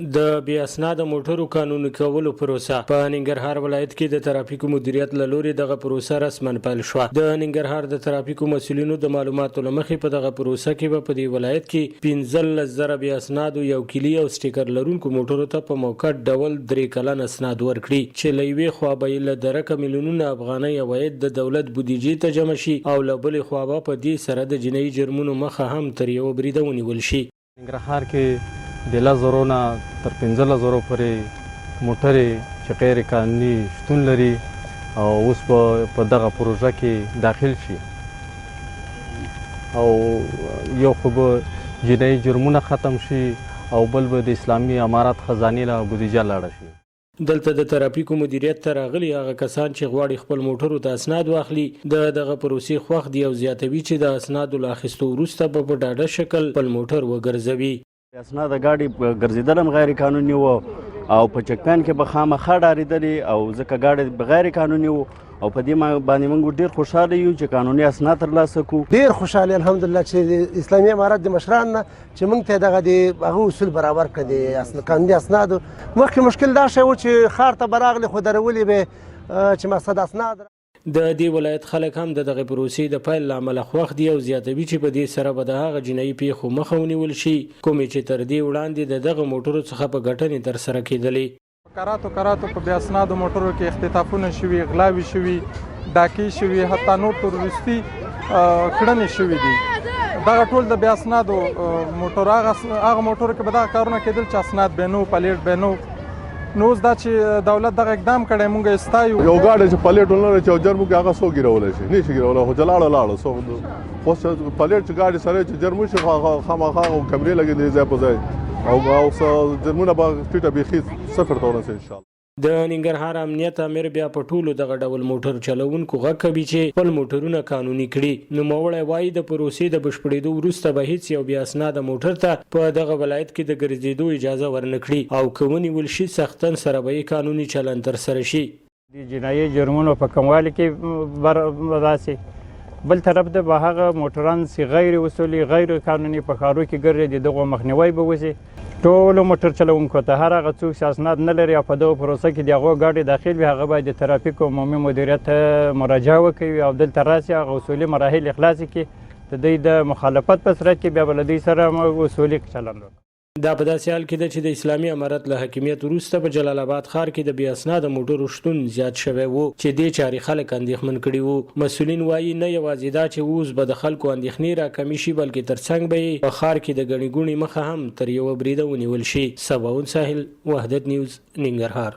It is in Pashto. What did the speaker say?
د بې اسناده موټرو قانوني کولو پروسه په ننګرهار ولایت کې د ترافیکو مدیریت له لوري دغه پروسه رسما پیل شوه. د ننګرهار د ترافیکو مسؤلینو د معلوماتو له مخې په دغه پروسه کې په دې ولایت کې 15,000 بې اسنادو یو کلی او سټیکر لرونکو موټرو ته په موقت ډول 3 کلن اسناد ورکړي چې له یوې خوا به له درکه میلیونونه افغانۍ عواید د دولت بودیجې ته جمع شي او له بلې خوا به په دې سره د جنایي جرمونو مخه هم تر یوه بریده ونیول شي. ننګرهار کې د 10,000 نه تر 15,000 پورې موټرې چې غیر قانوني شتون لري او اوس په دغه پروژه کې داخل شي او یو خو به جنایي جرمونه ختم شي او بل به د اسلامي امارات خزانې له بودیجه لاړه شي. دلته د ترافیکو مدیریت ته راغلي هغه کسان چې غواړي خپل موټرو ته اسناد واخلي دغه پروسې خوښ دي او زیاتوي چې د اسنادو له اخیستو وروسته په ډاډه شکل خپل موټر وګرځوي. اسناد ګاډي ګرځېدل هم غیر قانوني و او په چکپین کې به خامخا ډارېدلې او ځکه ګاډي بغیر قانوني و او په دې باندې موږ ډېر خوشحاله یو چې قانوني اسناد ترلاسه کړو. ډېر خوشحاله الحمدلله چې اسلامي امارت د مشران نه چې موږ ته دغه د هغه اصول برابر کړي د قانوني اسنادو. مخکې مشکل دا شی و چې ښار ته به راغلې خو درولې به چې مقصد اسناد. د دې ولایت خلک هم دغه پروسې د پیل له امله خوښ دي او زیاتوي چې په دې سره به د هغه جنایي پیښو مخه ونیول شي کومې چې تر دې وړاندې دغه موټرو څخه په ګټنې ترسره کېدلې. کراتو په بې اسنادو موټرو کې اختطافونه شوي، غلاوې شوي، ډاکې شوي، حتی نور تروریستي کړنې شوي دي. دغه ټول د بې اسنادو موټرو هغه موټرو کې به دغه کارونه کېدل چې اسناد به نو، پلیټ به نو. نو اوس دا چې دولت دغه اقدام کړی موږ یې ستایو. یو ګاډی چې پلیټ ونه لري چې او جرم وکړي هغه څوک ګیرولی شي؟ نه شي ګیرولی خو چې لاړه خو پلیټ چې ګاډي سره چې جرم وشي خامخا کمرې لګېدلې ځای په ځای او جرمونه به ټیټه بیخي صفر ته ورسوي انشاءالله. د ننګرهار امنیت امیر بیا په ټولو دغه ډول موټر چلوونکو غږ کوي چې خپل موټرونه قانوني کړي. نوموړی وایي د پروسې د بشپړېدو وروسته به هیڅ یو بې اسناده موټر ته په دغه ولایت کې د ګرځېدو اجازه ورنه کړي او که ونیول شي سختن سره به یې قانوني چلند ترسره شي. د جنایي جرمونو په کموالي کې راسي. بل طرف ته به هغه موټران چې غیر اصولي غیر قانوني په ښارو کې ګرځي دغه مخنیوی به وشي. ټولو موټر چلوونکو ته هر هغه څوک چې اسناد نه لري او په دغه پروسه کې د هغو ګاډي داخل وي هغه باید د ترافیکو عمومي مدیریت ته مراجعه وکوي او دلته راسي هغه اصولي مراحل اخلاص کړي د دوی د مخالفت په صورت کې بیا به له دوی سره اصولي چلند وکړي. دا په داسې حال کې ده چې د اسلامي امارت له حاکمیت وروسته په جلال آباد ښار کې د بې اسناده موټرو شتون زیات شوی و چې دې چارې خلک اندېښمن کړي وو. مسؤلین وایي نه یوازې دا چې اوس به د خلکو اندېښنې راکمې شي بلکې ترڅنګ به یې په ښار کې د ګڼې ګوڼې مخه هم تر یوه بریده ونیول شي. سباون ساحل، وحدت نیوز، ننګرهار.